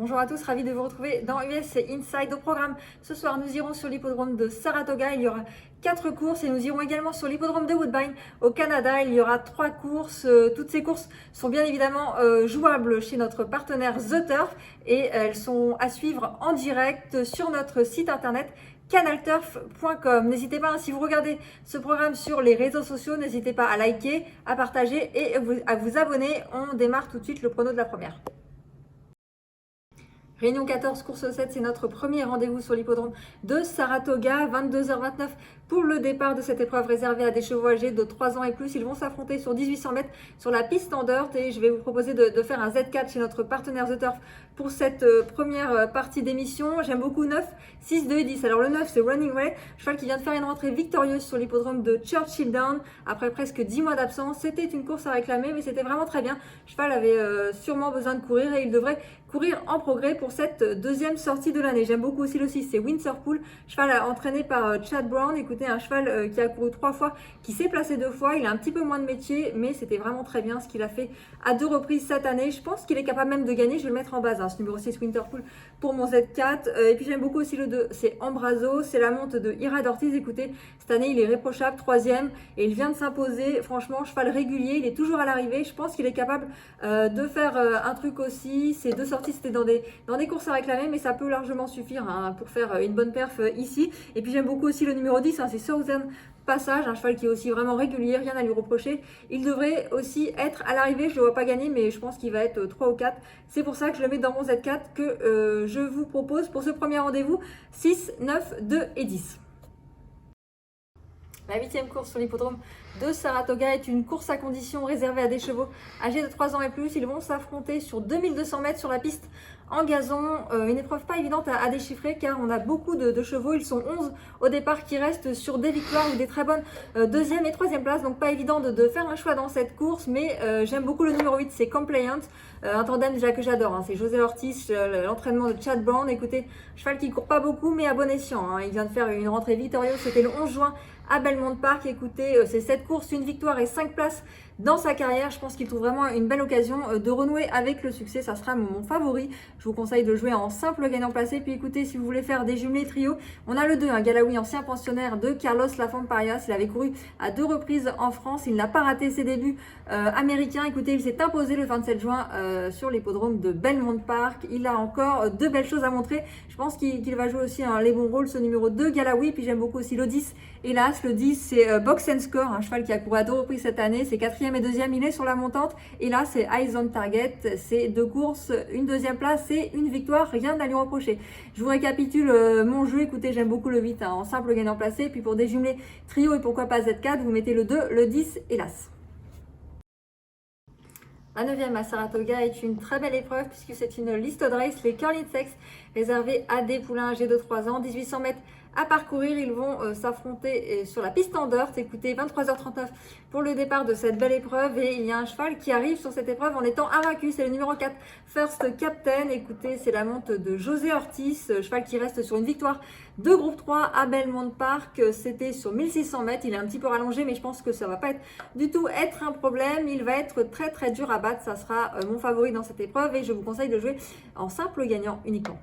Bonjour à tous, ravi de vous retrouver dans US Inside. Au programme, ce soir, nous irons sur l'hippodrome de Saratoga. Il y aura 4 courses et nous irons également sur l'hippodrome de Woodbine au Canada. Il y aura 3 courses. Toutes ces courses sont bien évidemment jouables chez notre partenaire The Turf et elles sont à suivre en direct sur notre site internet canalturf.com. N'hésitez pas, si vous regardez ce programme sur les réseaux sociaux, n'hésitez pas à liker, à partager et à vous abonner. On démarre tout de suite le prono de la première. Réunion 14, course 7, c'est notre premier rendez-vous sur l'hippodrome de Saratoga, 22h29 pour le départ de cette épreuve réservée à des chevaux âgés de 3 ans et plus. Ils vont s'affronter sur 1800 mètres sur la piste en dirt et je vais vous proposer de faire un Z4 chez notre partenaire The Turf pour cette première partie d'émission. J'aime beaucoup 9, 6, 2 et 10. Alors le 9, c'est Running Way, cheval qui vient de faire une rentrée victorieuse sur l'hippodrome de Churchill Down après presque 10 mois d'absence. C'était une course à réclamer, mais c'était vraiment très bien. Le cheval avait sûrement besoin de courir et il devrait courir en progrès pour cette deuxième sortie de l'année. J'aime beaucoup aussi le 6, c'est Winterpool, cheval entraîné par Chad Brown. Écoutez, un cheval qui a couru 3 fois, qui s'est placé 2 fois. Il a un petit peu moins de métier, mais c'était vraiment très bien ce qu'il a fait à 2 reprises cette année. Je pense qu'il est capable même de gagner. Je vais le mettre en base, ce numéro 6, Winterpool, pour mon Z4. Et puis j'aime beaucoup aussi le 2, c'est Ambrazo, c'est la monte de Irad Ortiz. Écoutez, cette année, il est réprochable, 3e, et il vient de s'imposer. Franchement, cheval régulier, il est toujours à l'arrivée. Je pense qu'il est capable de faire un truc aussi. Ces 2 sorties, c'était dans des courses à réclamer, mais ça peut largement suffire pour faire une bonne perf ici. Et puis j'aime beaucoup aussi le numéro 10, c'est Southern Passage, un cheval qui est aussi vraiment régulier, rien à lui reprocher. Il devrait aussi être à l'arrivée, je ne le vois pas gagner, mais je pense qu'il va être 3 ou 4. C'est pour ça que je le mets dans mon Z4 que je vous propose pour ce premier rendez-vous, 6, 9, 2 et 10. La 8e course sur l'hippodrome de Saratoga est une course à condition réservée à des chevaux âgés de 3 ans et plus. Ils vont s'affronter sur 2200 mètres sur la piste en gazon. Une épreuve pas évidente à déchiffrer car on a beaucoup de chevaux. Ils sont 11 au départ qui restent sur des victoires ou des très bonnes 2e et 3e places. Donc pas évident de faire un choix dans cette course. Mais j'aime beaucoup le numéro 8, c'est Compliant. Un tandem déjà que j'adore. C'est José Ortiz, l'entraînement de Chad Brown. Écoutez, cheval qui court pas beaucoup mais à bon escient. Il vient de faire une rentrée victorieuse. C'était le 11 juin à Belmont Park. Écoutez, c'est 7 courses, une victoire et 5 places dans sa carrière. Je pense qu'il trouve vraiment une belle occasion de renouer avec le succès. Ça sera mon favori. Je vous conseille de jouer en simple gagnant placé. Puis écoutez, si vous voulez faire des jumelés trio, on a le 2, un Galawi, ancien pensionnaire de Carlos Lafont-Parias. Il avait couru à 2 reprises en France. Il n'a pas raté ses débuts américains. Écoutez, il s'est imposé le 27 juin sur l'hippodrome de Belmont Park. Il a encore de belles choses à montrer. Je pense qu'il va jouer aussi les bons rôles, ce numéro 2, Galawi. Puis j'aime beaucoup aussi le 10. Hélas, le 10, c'est Box and Score, un cheval qui a couru à 2 reprises cette année. C'est 4e et 2e, il est sur la montante. Et là, c'est Eyes on Target. C'est 2 courses, une 2e place et une victoire. Rien à lui reprocher. Je vous récapitule mon jeu. Écoutez, j'aime beaucoup le 8 en simple gagnant placé. Puis pour des jumelés trio et pourquoi pas Z4, vous mettez le 2, le 10 et l'As. La 9e à Saratoga est une très belle épreuve puisque c'est une liste de race, les Curly Sex, réservée à des poulains âgés de 3 ans, 1800 mètres à parcourir. Ils vont s'affronter sur la piste en dirt. Écoutez, 23h39 pour le départ de cette belle épreuve et il y a un cheval qui arrive sur cette épreuve en étant invaincu, c'est le numéro 4, First Captain. Écoutez, c'est la monte de José Ortiz, cheval qui reste sur une victoire de groupe 3 à Belmont Park. C'était sur 1600 mètres, il est un petit peu rallongé mais je pense que ça va pas du tout être un problème. Il va être très très dur à battre, ça sera mon favori dans cette épreuve et je vous conseille de jouer en simple gagnant uniquement.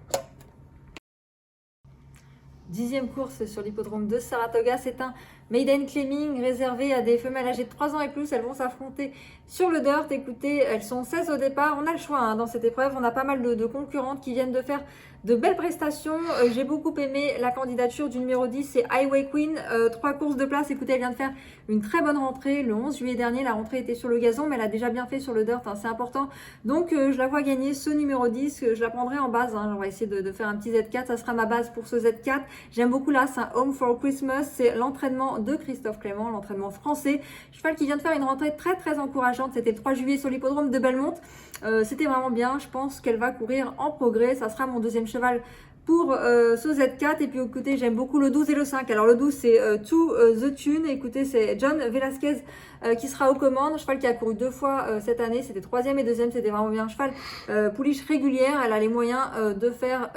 10e course sur l'hippodrome de Saratoga, c'est un Maiden Claiming réservé à des femelles âgées de 3 ans et plus. Elles vont s'affronter sur le dirt. Écoutez, elles sont 16 au départ. On a le choix dans cette épreuve. On a pas mal de concurrentes qui viennent de faire de belles prestations. J'ai beaucoup aimé la candidature du numéro 10, c'est Highway Queen. 3 courses de place. Écoutez, elle vient de faire une très bonne rentrée le 11 juillet dernier. La rentrée était sur le gazon, mais elle a déjà bien fait sur le dirt. C'est important. Donc, je la vois gagner ce numéro 10. Je la prendrai en base. On va essayer de faire un petit Z4. Ça sera ma base pour ce Z4. J'aime beaucoup là, c'est un Home for Christmas. C'est l'entraînement de Christophe Clément, l'entraînement français. Cheval qui vient de faire une rentrée très très encourageante. C'était le 3 juillet sur l'hippodrome de Belmont. C'était vraiment bien. Je pense qu'elle va courir en progrès. Ça sera mon deuxième cheval pour ce Z4. Et puis écoutez, j'aime beaucoup le 12 et le 5. Alors le 12 c'est To The Tune, écoutez c'est John Velasquez qui sera aux commandes, cheval qui a couru 2 fois cette année, c'était 3e et 2e, c'était vraiment bien, cheval pouliche régulière, elle a les moyens de faire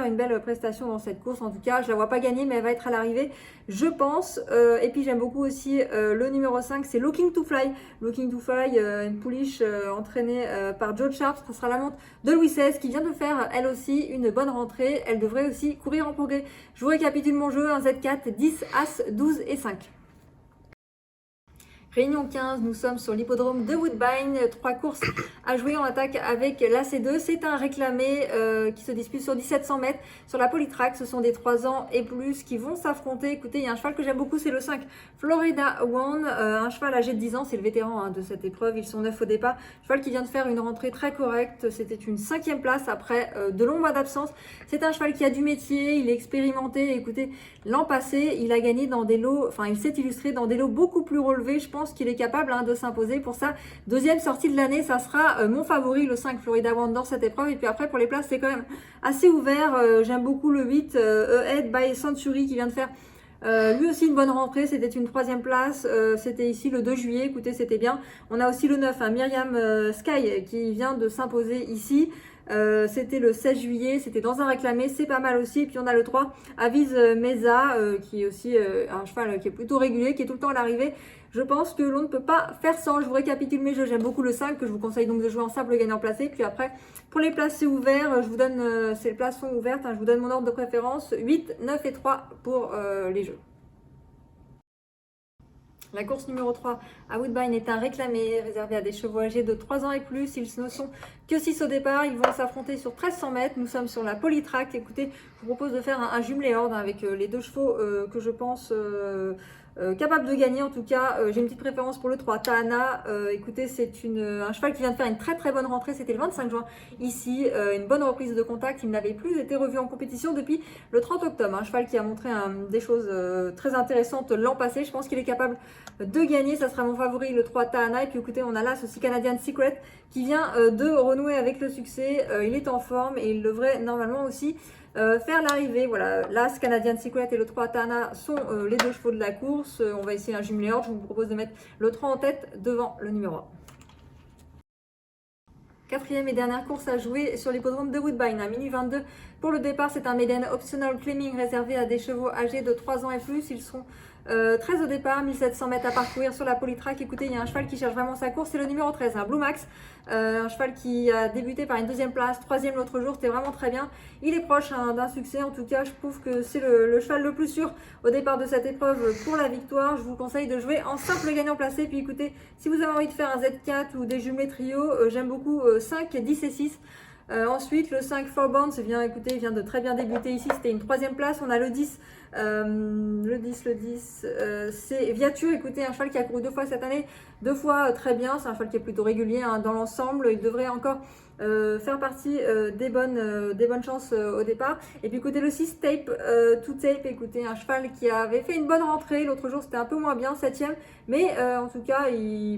une belle prestation dans cette course. En tout cas je la vois pas gagner, mais elle va être à l'arrivée je pense. Et puis j'aime beaucoup aussi le numéro 5, c'est Looking to Fly. Looking to Fly, une pouliche entraînée par Joe Sharp, ça sera la monte de Louis XVI qui vient de faire elle aussi une bonne rentrée. Elle devrait aussi courir en progrès. Je vous récapitule mon jeu, un Z4, 10, As, 12 et 5. Réunion 15, nous sommes sur l'hippodrome de Woodbine, 3 courses à jouer en attaque avec la C2. C'est un réclamé qui se dispute sur 1700 mètres sur la Polytrack. Ce sont des 3 ans et plus qui vont s'affronter. Écoutez, il y a un cheval que j'aime beaucoup, c'est le 5, Florida One, un cheval âgé de 10 ans, c'est le vétéran de cette épreuve. Ils sont 9 au départ. Cheval qui vient de faire une rentrée très correcte. C'était une 5e place après de longs mois d'absence. C'est un cheval qui a du métier, il est expérimenté. Écoutez, l'an passé, il a gagné dans des lots, enfin il s'est illustré dans des lots beaucoup plus relevés. Je pense qu'il est capable de s'imposer pour sa 2e sortie de l'année. Ça sera mon favori, le 5 Florida One dans cette épreuve. Et puis après pour les places c'est quand même assez ouvert. J'aime beaucoup le 8 Ahead by Century qui vient de faire lui aussi une bonne rentrée. C'était une 3e place, c'était ici le 2 juillet, écoutez c'était bien. On a aussi le 9 Myriam Sky qui vient de s'imposer ici. C'était le 16 juillet, c'était dans un réclamé, c'est pas mal aussi. Et puis on a le 3 Aviz Meza qui est aussi un cheval qui est plutôt régulier, qui est tout le temps à l'arrivée. Je pense que l'on ne peut pas faire sans. Je vous récapitule mes jeux. J'aime beaucoup le 5 que je vous conseille donc de jouer en simple gagnant placé. Puis après, pour les places c'est ouvert. Je vous donne, ces places sont ouvertes. Je vous donne mon ordre de préférence. 8, 9 et 3 pour les jeux. La course numéro 3 à Woodbine est un réclamé réservé à des chevaux âgés de 3 ans et plus. Ils ne sont que 6 au départ. Ils vont s'affronter sur 1300 mètres. Nous sommes sur la Polytrack. Écoutez, je vous propose de faire un jumelé ordre avec les 2 chevaux que je pense capable de gagner. En tout cas, j'ai une petite préférence pour le 3 Tahana. Écoutez, c'est un cheval qui vient de faire une très bonne rentrée. C'était le 25 juin ici, une bonne reprise de contact. Il n'avait plus été revu en compétition depuis le 30 octobre. Un cheval qui a montré des choses très intéressantes l'an passé. Je pense qu'il est capable de gagner. Ça sera mon favori, le 3 Tahana. Et puis écoutez, on a là aussi Canadian Secret qui vient de renouer avec le succès. Il est en forme et il devrait normalement aussi faire l'arrivée. Voilà, l'As, Canadian Secret et le 3 Tahana sont les 2 chevaux de la course. On va essayer un jumelé ordre. Je vous propose de mettre le 3 en tête devant le numéro 1. 4e et dernière course à jouer sur l'hippodrome de Woodbine à minuit 22. Pour le départ, c'est un Maiden Optional Claiming réservé à des chevaux âgés de 3 ans et plus. Ils sont 13 au départ, 1700 mètres à parcourir sur la Polytrack. Écoutez, il y a un cheval qui cherche vraiment sa course, c'est le numéro 13, un Blue Max. Un cheval qui a débuté par une 2e place, 3e l'autre jour, c'était vraiment très bien. Il est proche d'un succès, en tout cas, je trouve que c'est le cheval le plus sûr au départ de cette épreuve pour la victoire. Je vous conseille de jouer en simple gagnant placé. Puis écoutez, si vous avez envie de faire un Z4 ou des jumelés trio, j'aime beaucoup 5, 10 et 6. Ensuite, le 5 Forbound, écoutez, il vient de très bien débuter ici, c'était une 3e place. On a le 10, c'est Viature, écoutez, un cheval qui a couru 2 fois cette année, 2 fois très bien. C'est un cheval qui est plutôt régulier dans l'ensemble. Il devrait encore faire partie des bonnes chances au départ. Et puis écoutez, le 6 Tape to Tape, écoutez, un cheval qui avait fait une bonne rentrée. L'autre jour, c'était un peu moins bien, 7e. Mais en tout cas,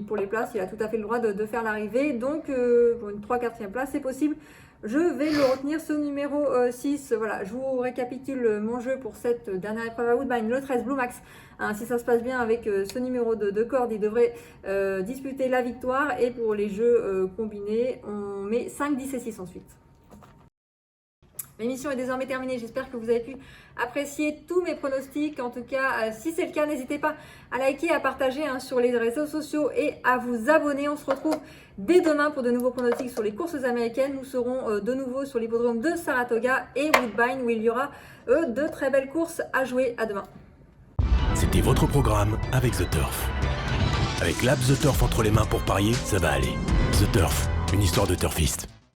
pour les places, il a tout à fait le droit de faire l'arrivée. Donc, pour une 3-4e place, c'est possible. Je vais le retenir, ce numéro 6. Voilà, je vous récapitule mon jeu pour cette dernière épreuve à Woodbine. Le 13 Blue Max, si ça se passe bien avec ce numéro de corde, il devrait disputer la victoire. Et pour les jeux combinés, on met 5, 10 et 6 ensuite. L'émission est désormais terminée. J'espère que vous avez pu apprécier tous mes pronostics. En tout cas, si c'est le cas, n'hésitez pas à liker, à partager sur les réseaux sociaux et à vous abonner. On se retrouve dès demain pour de nouveaux pronostics sur les courses américaines. Nous serons de nouveau sur l'hippodrome de Saratoga et Woodbine où il y aura de très belles courses à jouer. À demain. C'était votre programme avec The Turf. Avec l'app The Turf entre les mains pour parier, ça va aller. The Turf, une histoire de turfiste.